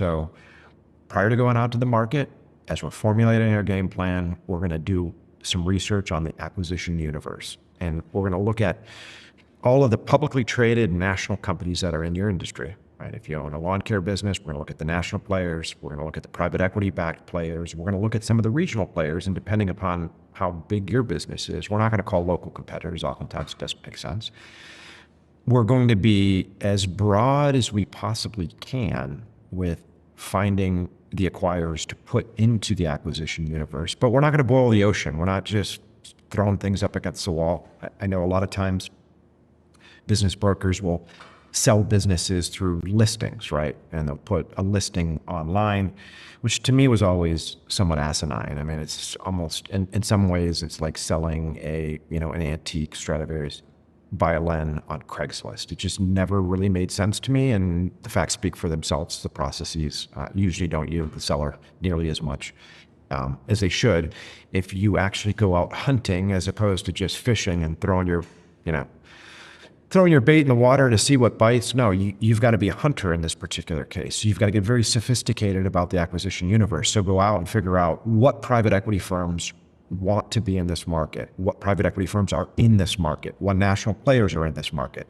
So prior to going out to the market, as we're formulating our game plan, we're going to do some research on the acquisition universe. And we're going to look at all of the publicly traded national companies that are in your industry, right? If you own a lawn care business, we're going to look at the national players. We're going to look at the private equity backed players. We're going to look at some of the regional players. And depending upon how big your business is, we're not going to call local competitors. Oftentimes it doesn't make sense. We're going to be as broad as we possibly can with finding the acquirers to put into the acquisition universe, but we're not going to boil the ocean. We're not just throwing things up against the wall. I know a lot of times business brokers will sell businesses through listings, right? And they'll put a listing online, which to me was always somewhat asinine. I mean, it's almost, in some ways, it's like selling an antique Stradivarius violin on Craigslist. It just never really made sense to me, and the facts speak for themselves. The processes usually don't yield the seller nearly as much as they should if you actually go out hunting as opposed to just fishing and throwing your bait in the water to see what bites. No, you've got to be a hunter in this particular case. You've got to get very sophisticated about the acquisition universe. So go out and figure out what private equity firms want to be in this market, what private equity firms are in this market, what national players are in this market.